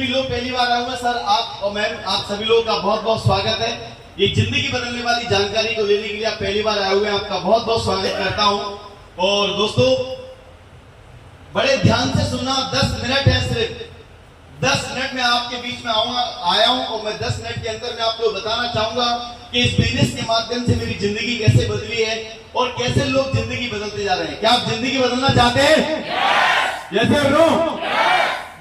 भी लोग पहली बार आए हुए सर, आप और मैं, आप सभी लोगों का बहुत बहुत स्वागत है। ये जिंदगी बदलने वाली जानकारी को लेने के लिए आप पहली बार आए हुए हैं, आपका बहुत बहुत स्वागत करता हूं। और दोस्तों बड़े ध्यान से सुनना, 10 मिनट है, सिर्फ 10 मिनट में आपके बीच में आया हूं और मैं 10 मिनट के अंदर मैं आपको बताना चाहूंगा कि इस बिजनेस के माध्यम से मेरी जिंदगी कैसे बदली है और कैसे लोग जिंदगी बदलते जा रहे हैं। क्या आप जिंदगी बदलना चाहते हैं? जैसे नो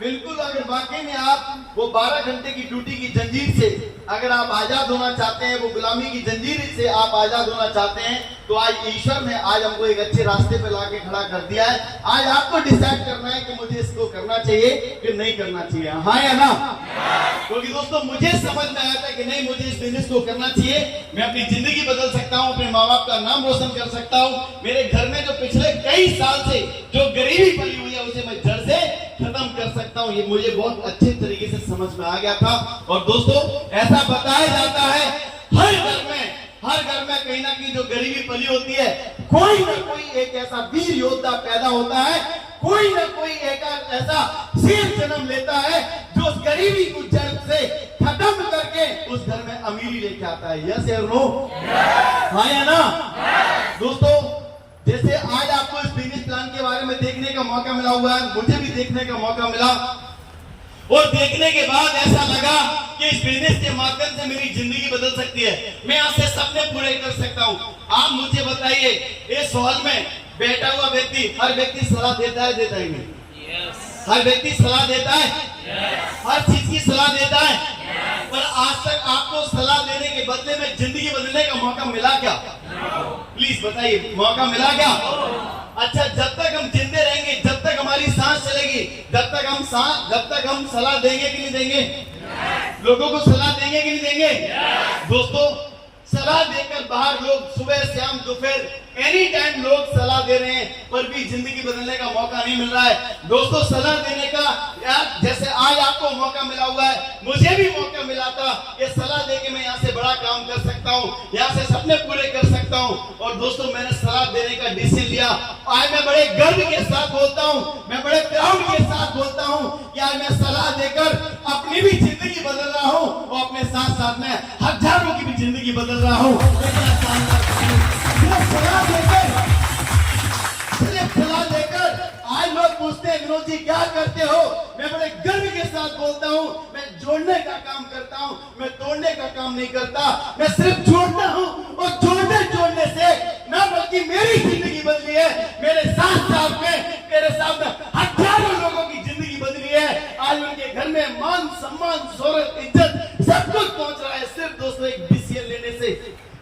बिल्कुल। अगर वाकई में आप वो 12 घंटे की ड्यूटी की जंजीर से अगर आप आजाद होना चाहते हैं, वो गुलामी की जंजीर से आप आजाद होना चाहते हैं, तो आज ईश्वर ने आज हमको एक अच्छे रास्ते पे लाके खड़ा कर दिया है। आज आपको डिसाइड करना है कि मुझे इसको करना चाहिए कि नहीं करना चाहिए, हाँ या ना? क्योंकि दोस्तों मुझे समझ में आया था कि नहीं, मुझे इस बिजनेस को करना चाहिए। मैं अपनी जिंदगी बदल सकता हूँ, अपने माँ बाप का नाम रोशन कर सकता हूँ। मेरे घर में जो पिछले कई साल से जो गरीबी पली हुई है उसे मैं जड़ से खत्म कर सकता हूँ। ये मुझे बहुत अच्छे तरीके से समझ में आ गया था। और दोस्तों ऐसा बताया जाता है हर घर में कहीं ना कहीं जो गरीबी पली होती है, कोई ना कोई एक ऐसा वीर योद्धा पैदा होता है, कोई ना कोई एक ऐसा शेर जन्म लेता है जो उस गरीबी को जड़ से खत्म करके उस घर में अमीरी लेके आता है। यस या नो? हाँ या ना? दोस्तों जैसे आज आपको इस बिजनेस प्लान के बारे में देखने का मौका मिला हुआ है, मुझे भी देखने का मौका मिला और देखने के बाद ऐसा लगा कि इस बिजनेस के माध्यम से मेरी जिंदगी बदल सकती है। मैं यहाँ से सपने पूरे कर सकता हूँ। आप मुझे बताइए, इस हॉल में बैठा हुआ व्यक्ति, हर व्यक्ति सलाह देता है, देता ही नहीं? हर व्यक्ति सलाह देता है, हर चीज की सलाह देता है, पर आज तक आपको सलाह देने के बदले में जिंदगी बदलने का मौका मिला क्या? प्लीज बताइए, मौका मिला क्या? अच्छा, जब तक हम जिंदे रहेंगे, जब तक हमारी सांस चलेगी, जब तक हम सलाह देंगे कि नहीं देंगे? लोगों को सलाह देंगे कि नहीं देंगे? दोस्तों सलाह देकर बाहर लोग सुबह शाम दोपहर एनी टाइम लोग सलाह दे रहे हैं, पर भी जिंदगी बदलने का मौका नहीं मिल रहा है। दोस्तों सलाह देने का यार, जैसे आज आपको मौका मिला हुआ है, मुझे भी मौका मिला था ये सलाह देके मैं यहाँ से बड़ा काम कर सकता हूँ, यहाँ से सपने पूरे कर सकता हूँ। और दोस्तों मैंने सलाह देने का डिसीजन लिया। आज मैं बड़े गर्व के साथ बोलता हूँ, मैं बड़े प्राउड के साथ बोलता हूँ कि आज मैं सलाह देकर अपनी भी जिंदगी बदल रहा हूँ और अपने साथ साथ में हजारों की भी जिंदगी बदल रहा हूँ। सलाह देकर आज लोग पूछते हैं विनोद जी क्या करते हो? मैं बड़े गर्व के साथ बोलता हूँ, मैं जोड़ने का काम करता हूँ, मैं तोड़ने का काम नहीं करता। मैं सिर्फ जोड़ता हूँ और जोड़ने से ना बल्कि मेरी जिंदगी बदली है, मेरे साथ में हजारों लोगों की जिंदगी बदली है। आज उनके घर में मान सम्मान शोहरत इज्जत सब कुछ पहुंच रहा है, सिर्फ दोस्तों एक डिसीजन लेने से।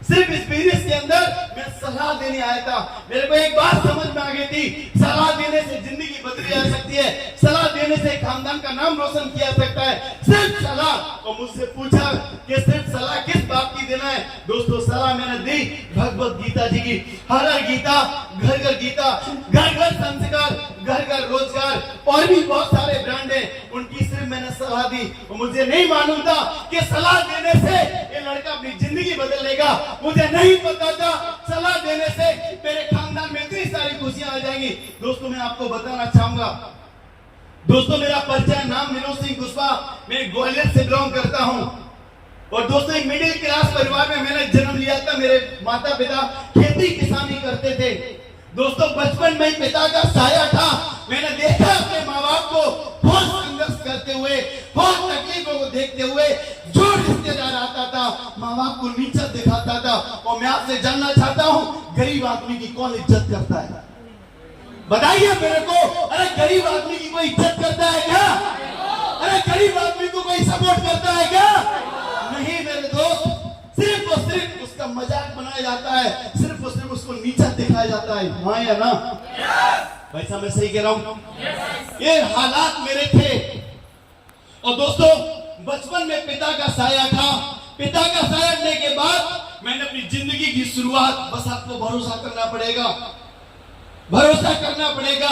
सिर्फ इस बिजनेस के अंदर मैं सलाह देने आया था। मेरे को एक बात समझ में आ गई थी, सलाह देने से जिंदगी बदली जा सकती है, सलाह देने से खानदान का नाम रोशन किया सकता है। सिर्फ सलाह, और मुझसे पूछा कि सिर्फ सलाह किस बात की देना है? दोस्तों सलाह मैंने दी भगवत गीता जी की। हर गीता, घर गीता, घर संस्कार, घर रोजगार और भी बहुत सारे ब्रांड हैं, उनकी सिर्फ मैंने सलाह दी। और मुझे नहीं मालूम था कि सलाह देने से ये लड़का अपनी जिंदगी बदल लेगा। मुझे नहीं पता था सलाह देने से मेरे खानदान में इतनी सारी खुशियां आ जाएंगी। दोस्तों मैं आपको बताना चाहूंगा, दोस्तों मेरा परिचय, नाम विनोद सिंह कुशवाहा, मैं ग्वालियर से बिलोंग करता हूं। और दोस्तों एक मिडिल क्लास परिवार में मैंने जन्म लिया था। मेरे माता पिता खेती किसानी करते थे। दोस्तों बचपन में ही पिता का साया था। मैंने देखा अपने माँ बाप को बहुत संघर्ष करते हुए, बहुत तकलीफों को देखते हुए, जो रिश्तेदार आता था माँ बाप को नीचा दिखाता था। और मैं आपसे जानना चाहता हूँ, गरीब आदमी की कौन इज्जत करता है? बताइए मेरे को। अरे गरीब आदमी की कोई इज्जत करता है क्या? अरे गरीब आदमी को कोई सपोर्ट करता है क्या? नहीं मेरे दोस्त, सिर्फ और सिर्फ उसका मजाक बनाया जाता है, सिर्फ और सिर्फ उसको नीचा दिखाया जाता है। हाँ या ना? भाई साहब मैं सही कह रहा हूं? ये हालात मेरे थे। और दोस्तों बचपन में पिता का साया था। पिता का साया लेने के बाद मैंने अपनी जिंदगी की शुरुआत, बस आपको भरोसा करना पड़ेगा, भरोसा करना पड़ेगा।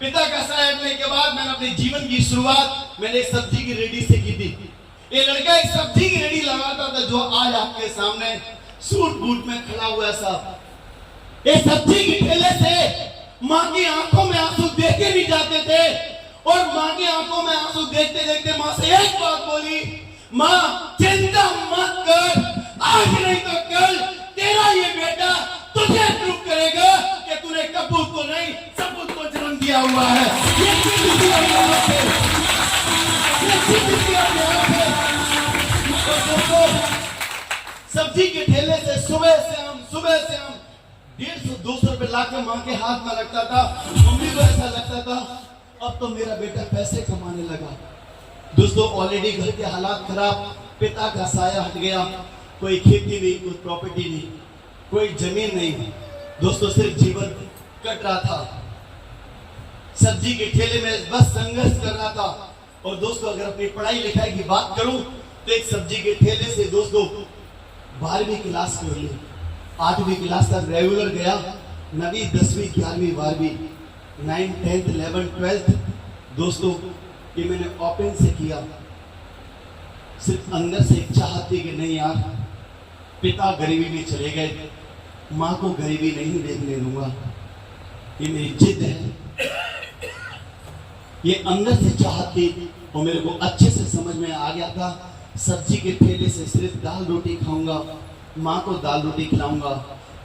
पिता का साया लेने के बाद मैंने अपने जीवन की शुरुआत मैंने एक सब्जी की रेडी से की थी। ये लड़का एक सब्जी की रेडी लगाता था जो आज आपके सामने सूट बूट में खड़ा हुआ है साहब। ये सब्जी की ठेले से माँ की आंखों में आंसू देखे नहीं जाते थे और माँ की आंखों में आंसू देखते देखते माँ से एक बात बोली, माँ चिंता मत कर, आज नहीं तो कल तेरा ये बेटा तुझे प्रूव करेगा कि तूने कबूत को नहीं सबूत को जन्म दिया हुआ है। ये चीज दिया हुआ है, ये चीज दिया हुआ है। सब्जी के ठेले से सुबह से हम 150-200 रुपए लाके माँ के हाथ में रखता था। मम्मी को ऐसा लगता था अब तो मेरा बेटा पैसे कमाने लगा। दोस्तों ऑलरेडी घर के हालात खराब, पिता का साया हट गया, कोई खेती नहीं, कोई प्रॉपर्टी नहीं, कोई जमीन नहीं। दोस्तों सिर्फ जीवन कट रहा था, सब्जी के ठेले में बस संघर्ष कर रहा था। और दोस्तों अगर अपनी पढ़ाई लिखाई की बात करूं तो एक सब्जी के ठेले से दोस्तों 12वीं क्लास कर ली, 8वीं क्लास तक रेगुलर गया, 9वीं 10वीं 11वीं 12वीं 9th 10th 11th 12th दोस्तों ये मैंने ओपन से किया। सिर्फ अंदर से एक चाहत थी कि नहीं यार, पिता गरीबी में चले गए, माँ को गरीबी नहीं देखने दूंगा, ये मेरी जिद है। ये अंदर से चाहत थी और मेरे को अच्छे से समझ में आ गया था। सब्जी के ठेले से सिर्फ दाल रोटी खाऊंगा, माँ को दाल रोटी खिलाऊंगा,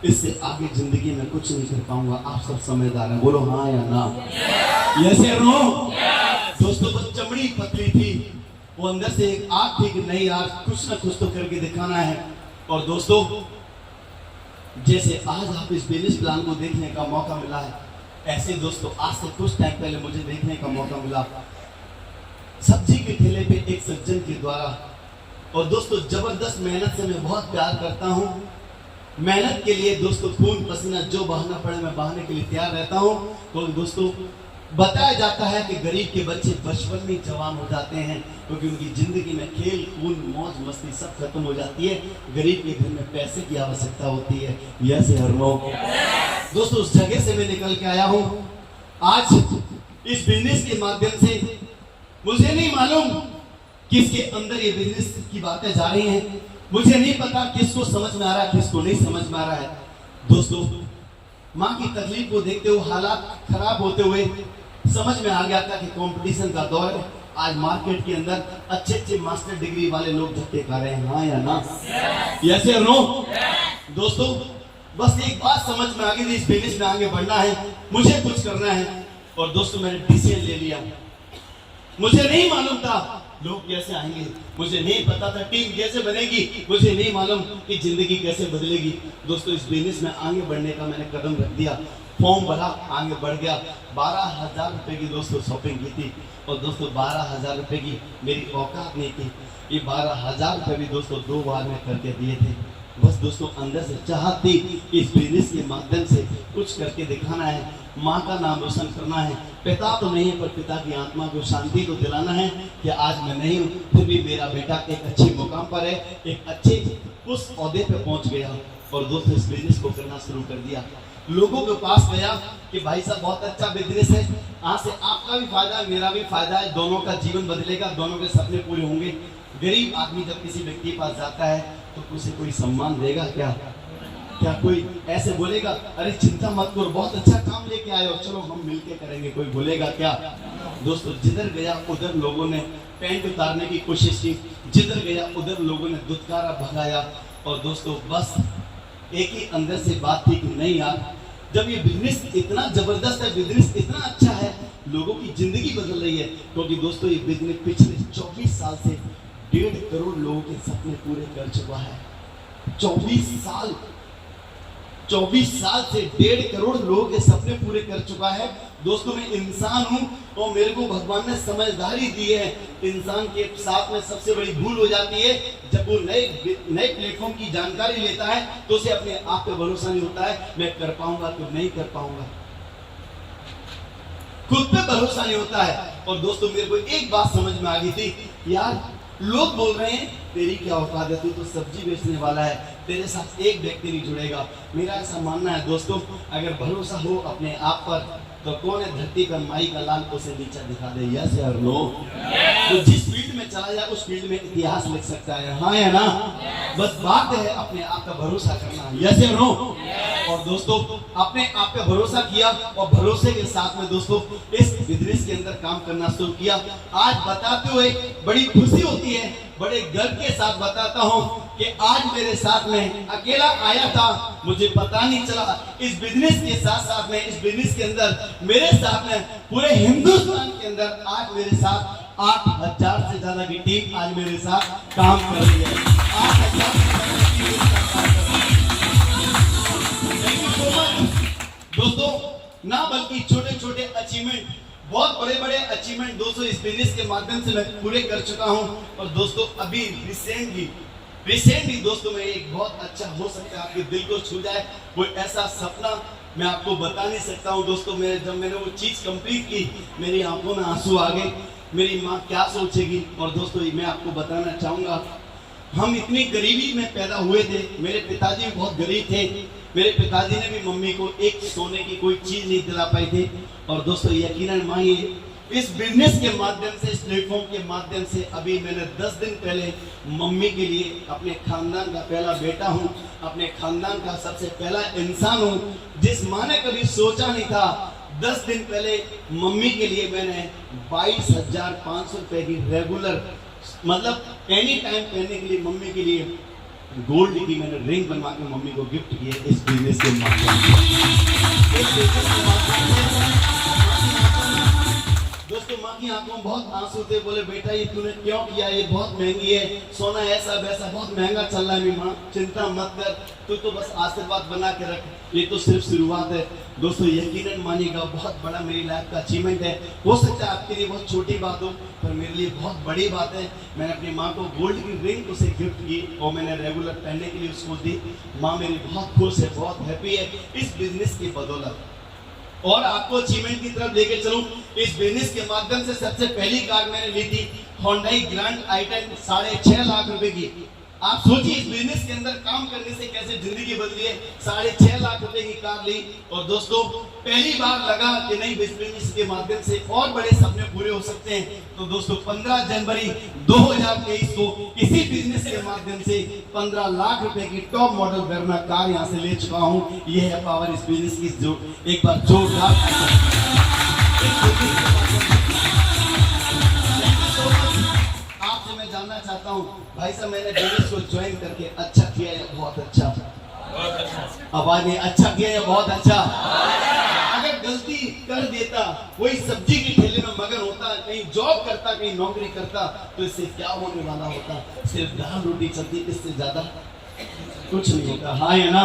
इससे आगे जिंदगी में कुछ नहीं कर पाऊंगा। आप सब समझदार हैं, बोलो हाँ या ना? यस या नो? दोस्तों बस चमड़ी पतली थी, वो अंदर से एक आग थी कि नहीं यार कुछ ना कुछ तो करके दिखाना है। और दोस्तों जैसे आज आप इस बिजनेस प्लान को देखने का मौका मिला है, ऐसे दोस्तों आज से कुछ टाइम पहले मुझे देखने का मौका मिला सब्जी के ठेले पे एक सज्जन के द्वारा। और दोस्तों जबरदस्त मेहनत से मैं बहुत प्यार करता हूँ, मेहनत के लिए दोस्तों खून पसीना जो बहाना पड़े मैं बहाने के लिए तैयार रहता हूँ। तो दोस्तों बताया जाता है कि गरीब के बच्चे बचपन में जवान हो जाते हैं क्योंकि उनकी जिंदगी में खेल कूद मौज मस्ती सब खत्म हो जाती है, गरीब के घर में पैसे की आवश्यकता होती है। यस या नो? दोस्तों उस जगह से मैं निकल के आया हूँ। आज इस बिजनेस के माध्यम से मुझे नहीं मालूम किसके अंदर ये बिजनेस की बातें जा रही हैं, मुझे नहीं पता किसको समझ में आ रहा है किसको नहीं समझ में आ रहा है। दोस्तों माँ की तकलीफ को देखते हुए, हालात खराब होते हुए समझ में आ गया था कि कंपटीशन का दौर है। आज मार्केट के अंदर अच्छे अच्छे मास्टर डिग्री वाले लोग धक्के खा रहे हैं, हाँ या ना? यस या नो? दोस्तों बस एक बात समझ में आ गई थी, इस बिजनेस में आगे बढ़ना है, मुझे कुछ करना है। और दोस्तों मैंने डिसीजन ले लिया। मुझे नहीं मालूम था लोग कैसे आएंगे, मुझे नहीं पता था टीम कैसे बनेगी, मुझे नहीं मालूम कि जिंदगी कैसे बदलेगी। दोस्तों इस बिजनेस में आगे बढ़ने का मैंने कदम रख दिया, फॉर्म भरा, आगे बढ़ गया। 12,000 रुपए की दोस्तों शॉपिंग की थी। और दोस्तों 12,000 रुपए की मेरी औकात नहीं थी, ये 12,000 रुपए भी दोस्तों 2 बार में करके दिए थे। बस दोस्तों अंदर से चाहत थी इस बिजनेस के माध्यम से कुछ करके दिखाना है, माँ का नाम रोशन करना है। पिता तो नहीं है पर पिता की आत्मा को शांति तो दिलाना है कि आज मैं नहीं हूँ फिर भी मेरा बेटा एक अच्छे मुकाम पर है, एक अच्छे उस ओहदे पे पहुंच गया। और दोस्तों इस बिजनेस को करना शुरू कर दिया। लोगों के पास गया कि भाई साहब बहुत अच्छा बिजनेस है, आज से आपका भी फायदा है मेरा भी फायदा है, दोनों का जीवन बदलेगा, दोनों के सपने पूरे होंगे। गरीब आदमी जब किसी व्यक्ति के पास जाता है तो उसे कोई सम्मान देगा क्या? क्या कोई ऐसे बोलेगा अरे चिंता मत करो बहुत अच्छा काम लेके आए हो, चलो हम मिलके करेंगे, कोई बोलेगा क्या? दोस्तों जिधर गया उधर लोगों ने पैंट उतारने की कोशिश की, जिधर गया उधर लोगों ने दुत्कारा भगाया। और दोस्तों बस एक ही अंदर से बात थी कि नहीं यार जब ये बिजनेस इतना जबरदस्त है, बिजनेस इतना अच्छा है, लोगों की जिंदगी बदल रही है। क्योंकि दोस्तों ये बिजनेस पिछले 24 साल से 1.5 करोड़ लोगों के सपने पूरे कर चुका है। 24 साल से 1.5 करोड़ लोगों के सपने पूरे कर चुका है। दोस्तों मैं इंसान हूं और मेरे को भगवान ने समझदारी दी है। इंसान के साथ में सबसे बड़ी भूल हो जाती है जब वो नए प्लेटफॉर्म की जानकारी लेता है तो उसे अपने आप पे भरोसा नहीं होता है, मैं कर पाऊंगा तो नहीं कर पाऊंगा, खुद पे भरोसा नहीं होता है। और दोस्तों मेरे को एक बात समझ में आ गई थी, यार लोग बोल रहे हैं तेरी क्या औकात है, तू तो सब्जी बेचने वाला है, तेरे साथ एक व्यक्ति नहीं जुड़ेगा। मेरा ऐसा मानना है दोस्तों अगर भरोसा हो अपने आप पर तो कौन है धरती पर माई का लाल उसे नीचा दिखा दे। यस या नो? तो जिस फील्ड में चला जाए उस फील्ड में इतिहास लिख सकता है, हाँ या ना? बस बात है अपने आप का भरोसा करना। यस या नो? और दोस्तों अपने आप पे भरोसा किया और भरोसे के साथ में दोस्तों इस बिजनेस के अंदर काम करना शुरू किया। आज बताते हुए बड़ी खुशी होती है, बड़े गर्व के साथ बताता हूं कि आज मेरे साथ में अकेला आया था, मुझे पता नहीं चला। इस बिजनेस के साथ साथ में इस बिजनेस के अंदर मेरे साथ में पूरे हिंदुस्तान के अंदर आज मेरे साथ 8,000 से ज्यादा की टीम आज मेरे साथ काम कर रही है। 8,000 से ज्यादा की टीम मेरे साथ काम कर रही है। Thank you so much। दोस्तों ना बल्कि छोटे छोटे अचीवमेंट, बहुत बड़े बड़े अचीवमेंट दोस्तों इस बिजनेस के माध्यम से मैं पूरे कर चुका हूं। और दोस्तों अभी रिसेंटली दोस्तों में एक बहुत अच्छा हो सकता है, आपके दिल को छू जाए कोई ऐसा सपना मैं आपको बता नहीं सकता हूं। दोस्तों जब मैंने वो चीज कंप्लीट की, मेरी आंखों में आंसू आ गए। मेरी माँ क्या सोचेगी। और दोस्तों मैं आपको बताना चाहूंगा, हम इतनी गरीबी में पैदा हुए थे। मेरे पिताजी भी बहुत गरीब थे। मेरे पिताजी ने भी मम्मी को एक सोने की कोई चीज नहीं दिला पाई थी। और दोस्तों यकीनन माँ ये इस बिजनेस के माध्यम से, इस प्लेटफॉर्म के माध्यम से अभी मैंने 10 दिन पहले मम्मी के लिए, अपने खानदान का पहला बेटा हूँ, अपने खानदान का सबसे पहला इंसान हूँ जिस माँ ने कभी सोचा नहीं था। 10 दिन पहले मम्मी के लिए मैंने 22,500 रुपए की रेगुलर मतलब एनी टाइम पहनने के लिए मम्मी के लिए गोल्ड की मैंने रिंग बनवा के मम्मी को गिफ्ट किए इस बिजनेस के माध्यम से। दोस्तों माँ की आंखों में बहुत आंसू थे। बोले बेटा ये तूने क्यों किया, ये बहुत महंगी है, सोना ऐसा वैसा बहुत महंगा चल रहा है। माँ चिंता मत कर, तू तो बस आशीर्वाद बना के रख, ये तो सिर्फ शुरुआत है। दोस्तों यकीनन मानिएगा बहुत बड़ा मेरी लाइफ का अचीवमेंट है। हो सकता है आपके लिए बहुत छोटी बात हो, पर मेरे लिए बहुत बड़ी बात है। मैंने अपनी माँ को गोल्ड की रिंग उसे गिफ्ट की और मैंने रेगुलर पहनने के लिए उसको दी। माँ मेरी बहुत खुश है, बहुत हैप्पी है इस बिजनेस की बदौलत। और आपको अचीवमेंट की तरफ लेके चलूं, इस बिजनेस के माध्यम से सबसे पहली कार मैंने ली थी होंडा ग्रैंड i10 6.5 लाख रुपए की। आप सोचिए इस बिजनेस के अंदर काम करने से कैसे जिंदगी बदली है। 6.5 लाख रुपए की कार ली। और दोस्तों पहली बार लगा कि नहीं बिजनेस के माध्यम से और बड़े सपने पूरे हो सकते हैं। तो दोस्तों 15 जनवरी 2023 को इसी बिजनेस के माध्यम से 15 लाख रुपए की टॉप मॉडल वर्ना कार यहाँ से ले चुका हूँ। ये है पावर इस बिजनेस की। जो एक बार जोरदार जानना चाहता हूं भाई साहब, मैंने बिजनेस को ज्वाइन करके अच्छा किया या बहुत अच्छा? आवाज नहीं, अच्छा किया या बहुत अच्छा? अगर गलती कर देता, कोई सब्जी की ठेले में मगन होता, कहीं जॉब करता, कहीं नौकरी करता, तो इससे क्या होने वाला होता? सिर्फ दाल रोटी चलती, इससे ज्यादा कुछ नहीं होता। हाँ है ना?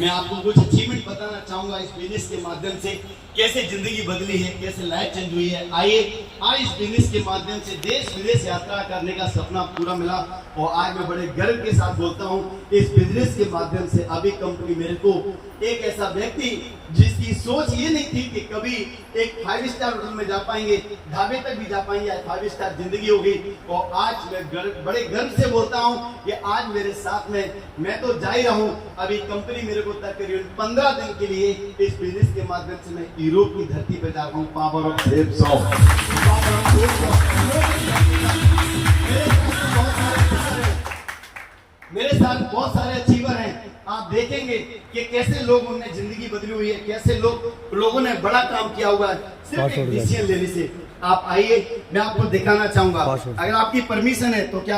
मैं आपको कुछ अचीवमेंट बताना चाहूंगा इस बिजनेस के माध्यम से, कैसे जिंदगी बदली है, कैसे लाइफ चेंज हुई है। आइए आज इस बिजनेस के माध्यम से देश विदेश यात्रा करने का सपना पूरा मिला। और आज मैं बड़े गर्व के साथ बोलता हूँ, इस बिजनेस के माध्यम से अभी कंपनी मेरे को एक ऐसा व्यक्ति जिसकी सोच ये नहीं थी कि कभी एक 5 स्टार होटल में जा पाएंगे, ढाबे तक भी जा पाएंगे, 5 स्टार जिंदगी होगी। और आज मैं बड़े गर्व से बोलता हूँ कि आज मेरे साथ में, मैं तो जा ही रहा हूँ, अभी कंपनी मेरे को तकरीबन 15 दिन के लिए इस बिजनेस के माध्यम से मैं यूरोप की धरती पे जा रहा हूँ। पावर ऑफ सेल्स मेरे साथ बहुत सारे अचीवर हैं। आप देखेंगे कि कैसे लोगों ने जिंदगी बदली हुई है, कैसे लोगों ने बड़ा काम किया हुआ है सिर्फ एक डिसीजन लेने से। आप आइए, मैं आपको दिखाना चाहूंगा। अगर आपकी परमिशन है तो क्या